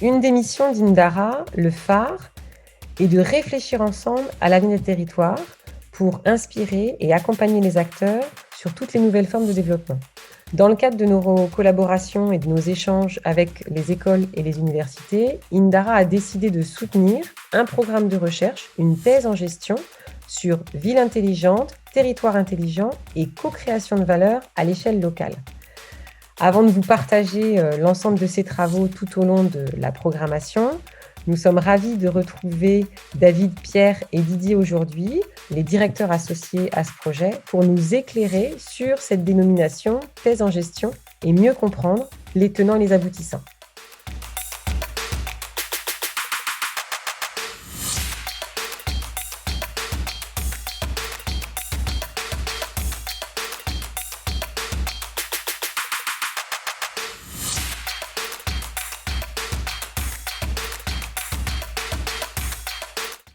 Une des missions d'Indara, le phare, est de réfléchir ensemble à l'avenir des territoires pour inspirer et accompagner les acteurs sur toutes les nouvelles formes de développement. Dans le cadre de nos collaborations et de nos échanges avec les écoles et les universités, Indara a décidé de soutenir un programme de recherche, une thèse en gestion sur ville intelligente, territoire intelligent et co-création de valeur à l'échelle locale. Avant de vous partager l'ensemble de ces travaux tout au long de la programmation, nous sommes ravis de retrouver David, Pierre et Didier aujourd'hui, les directeurs associés à ce projet, pour nous éclairer sur cette dénomination thèse en gestion et mieux comprendre les tenants et les aboutissants.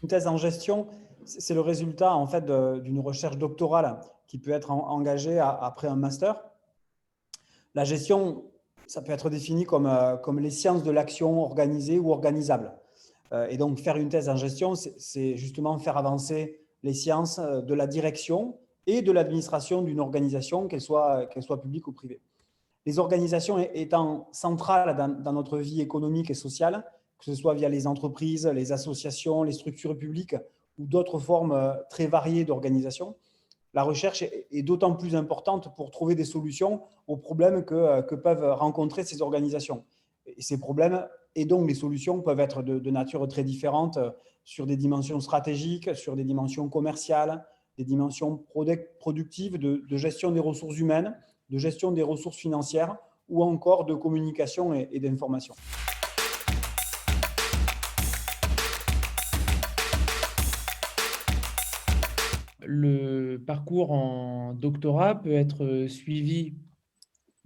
Une thèse en gestion, c'est le résultat en fait d'une recherche doctorale qui peut être engagée après un master. La gestion, ça peut être défini comme les sciences de l'action organisée ou organisable. Et donc, faire une thèse en gestion, c'est justement faire avancer les sciences de la direction et de l'administration d'une organisation, qu'elle soit publique ou privée. Les organisations étant centrales dans notre vie économique et sociale, que ce soit via les entreprises, les associations, les structures publiques ou d'autres formes très variées d'organisation, la recherche est d'autant plus importante pour trouver des solutions aux problèmes que peuvent rencontrer ces organisations. Et ces problèmes et donc les solutions peuvent être de nature très différente sur des dimensions stratégiques, sur des dimensions commerciales, des dimensions productives, de gestion des ressources humaines, de gestion des ressources financières ou encore de communication et d'information. Le parcours en doctorat peut être suivi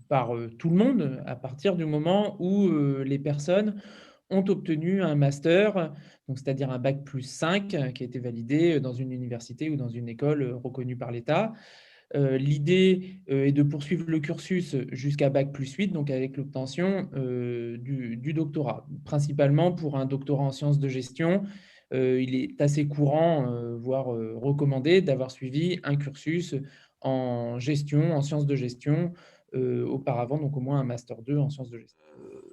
par tout le monde à partir du moment où les personnes ont obtenu un master, donc c'est-à-dire un bac plus 5 qui a été validé dans une université ou dans une école reconnue par l'État. L'idée est de poursuivre le cursus jusqu'à bac plus 8, donc avec l'obtention du doctorat. Principalement pour un doctorat en sciences de gestion, il est assez courant, voire recommandé, d'avoir suivi un cursus en gestion, en sciences de gestion, auparavant, donc au moins un master 2 en sciences de gestion.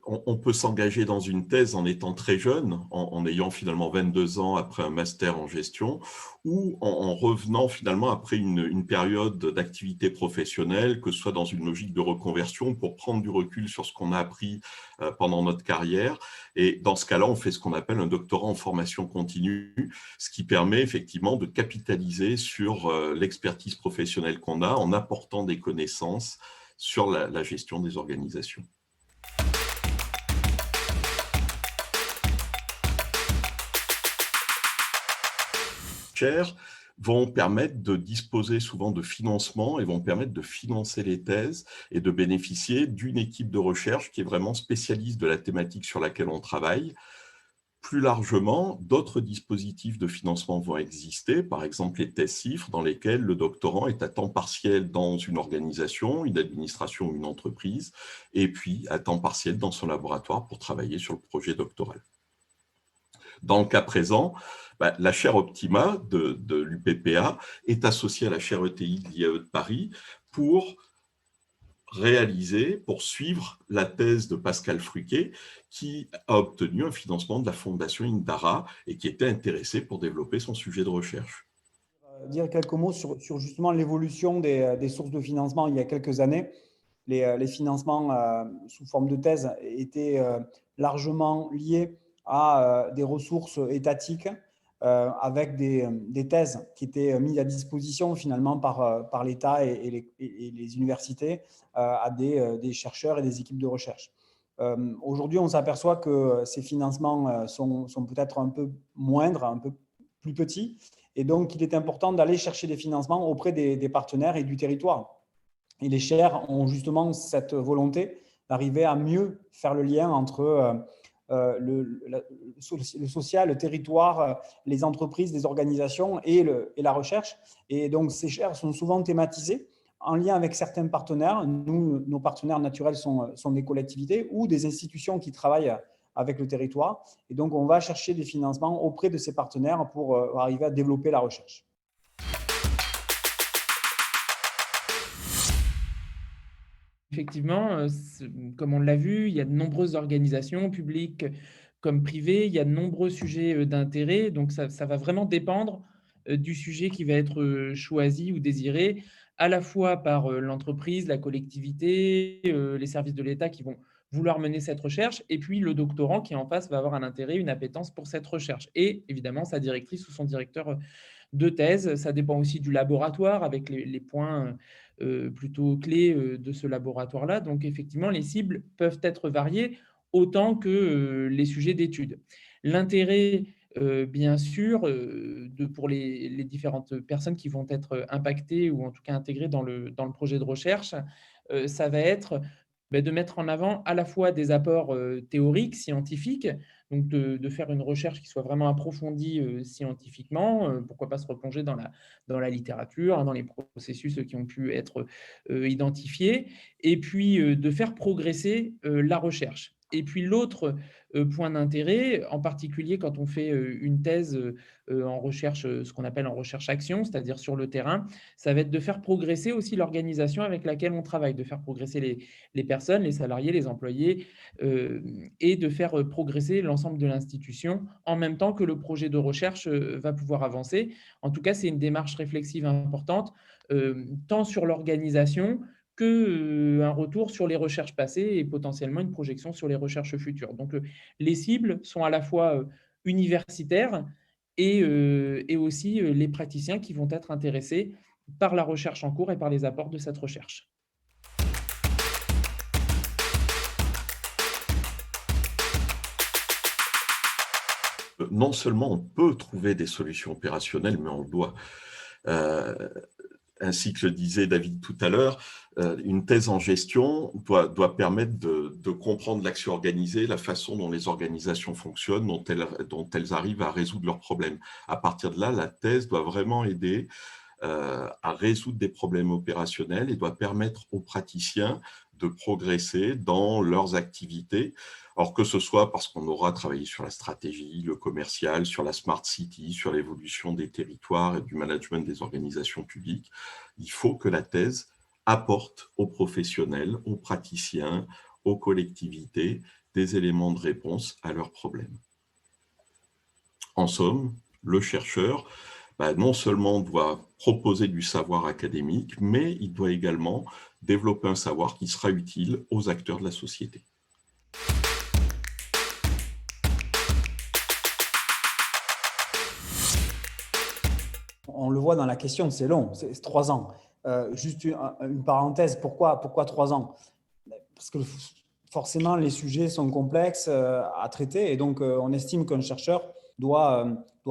On peut s'engager dans une thèse en étant très jeune, en ayant finalement 22 ans après un master en gestion, ou en revenant finalement après une période d'activité professionnelle, que ce soit dans une logique de reconversion pour prendre du recul sur ce qu'on a appris pendant notre carrière. Et dans ce cas-là, on fait ce qu'on appelle un doctorat en formation continue, ce qui permet effectivement de capitaliser sur l'expertise professionnelle qu'on a en apportant des connaissances sur la gestion des organisations. Vont permettre de disposer souvent de financement et vont permettre de financer les thèses et de bénéficier d'une équipe de recherche qui est vraiment spécialiste de la thématique sur laquelle on travaille. Plus largement, d'autres dispositifs de financement vont exister, par exemple les thèses CIFRE, dans lesquelles le doctorant est à temps partiel dans une organisation, une administration ou une entreprise, et puis à temps partiel dans son laboratoire pour travailler sur le projet doctoral. Dans le cas présent, la chaire Optima de l'UPPA est associée à la chaire ETI de l'IAE de Paris pour suivre la thèse de Pascal Fruquet, qui a obtenu un financement de la fondation Indara et qui était intéressé pour développer son sujet de recherche. Dire quelques mots sur justement l'évolution des sources de financement il y a quelques années. Les financements sous forme de thèse étaient largement liés à des ressources étatiques avec des thèses qui étaient mises à disposition finalement par l'État et les universités à des chercheurs et des équipes de recherche. Aujourd'hui, on s'aperçoit que ces financements sont peut-être un peu moindres, un peu plus petits, et donc il est important d'aller chercher des financements auprès des partenaires et du territoire. Et les chaires ont justement cette volonté d'arriver à mieux faire le lien entre le social, le territoire, les entreprises, les organisations et la recherche. Et donc, ces chaires sont souvent thématisées en lien avec certains partenaires. Nous, nos partenaires naturels sont des collectivités ou des institutions qui travaillent avec le territoire. Et donc, on va chercher des financements auprès de ces partenaires pour arriver à développer la recherche. Effectivement, comme on l'a vu, il y a de nombreuses organisations, publiques comme privées, il y a de nombreux sujets d'intérêt. Donc, ça va vraiment dépendre du sujet qui va être choisi ou désiré, à la fois par l'entreprise, la collectivité, les services de l'État qui vont vouloir mener cette recherche, et puis le doctorant qui en face va avoir un intérêt, une appétence pour cette recherche. Et évidemment, sa directrice ou son directeur de thèse. Ça dépend aussi du laboratoire avec les points plutôt clés de ce laboratoire-là. Donc, effectivement, les cibles peuvent être variées autant que les sujets d'étude. L'intérêt, bien sûr, pour les différentes personnes qui vont être impactées ou en tout cas intégrées dans le projet de recherche, ça va être de mettre en avant à la fois des apports théoriques, scientifiques, donc de faire une recherche qui soit vraiment approfondie scientifiquement, pourquoi pas se replonger dans la littérature, hein, dans les processus qui ont pu être identifiés, et puis de faire progresser la recherche. Et puis l'autre point d'intérêt, en particulier quand on fait une thèse en recherche, ce qu'on appelle en recherche-action, c'est-à-dire sur le terrain, ça va être de faire progresser aussi l'organisation avec laquelle on travaille, de faire progresser les personnes, les salariés, les employés, et de faire progresser l'ensemble de l'institution en même temps que le projet de recherche va pouvoir avancer. En tout cas, c'est une démarche réflexive importante, tant sur l'organisation qu'un retour sur les recherches passées et potentiellement une projection sur les recherches futures. Donc, les cibles sont à la fois universitaires et aussi les praticiens qui vont être intéressés par la recherche en cours et par les apports de cette recherche. Non seulement on peut trouver des solutions opérationnelles, mais on le doit. Ainsi que le disait David tout à l'heure, une thèse en gestion doit permettre de comprendre l'action organisée, la façon dont les organisations fonctionnent, dont elles arrivent à résoudre leurs problèmes. À partir de là, la thèse doit vraiment aider à résoudre des problèmes opérationnels et doit permettre aux praticiens de progresser dans leurs activités. Alors que ce soit parce qu'on aura travaillé sur la stratégie, le commercial, sur la smart city, sur l'évolution des territoires et du management des organisations publiques, il faut que la thèse apporte aux professionnels, aux praticiens, aux collectivités des éléments de réponse à leurs problèmes. En somme, le chercheur non seulement doit proposer du savoir académique, mais il doit également développer un savoir qui sera utile aux acteurs de la société. On le voit dans la question, c'est long, c'est 3 ans. Juste une parenthèse, pourquoi 3 ans? Parce que forcément, les sujets sont complexes à traiter et donc on estime qu'un chercheur doit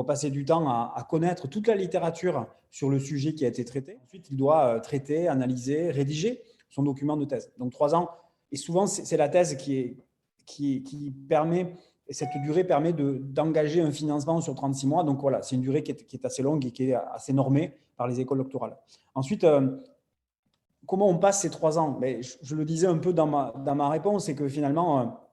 passer du temps à connaître toute la littérature sur le sujet qui a été traité. Ensuite, il doit traiter, analyser, rédiger son document de thèse. Donc 3 ans. Et souvent, c'est la thèse qui permet, et cette durée permet d'engager un financement sur 36 mois. Donc voilà, c'est une durée qui est assez longue et qui est assez normée par les écoles doctorales. Ensuite, comment on passe ces 3 ans? Je le disais un peu dans ma réponse, c'est que finalement,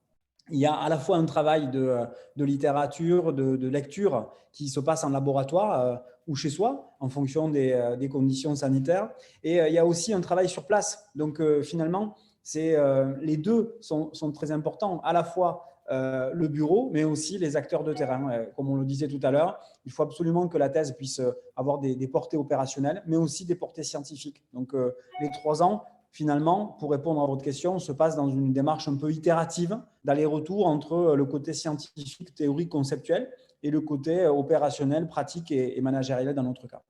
il y a à la fois un travail de littérature, de lecture qui se passe en laboratoire ou chez soi en fonction des conditions sanitaires. Et il y a aussi un travail sur place. Donc finalement, les deux sont très importants, à la fois le bureau, mais aussi les acteurs de terrain. Comme on le disait tout à l'heure, il faut absolument que la thèse puisse avoir des portées opérationnelles, mais aussi des portées scientifiques. Donc les 3 ans, finalement, pour répondre à votre question, se passe dans une démarche un peu itérative d'aller-retour entre le côté scientifique, théorique, conceptuel et le côté opérationnel, pratique et managérial dans notre cas.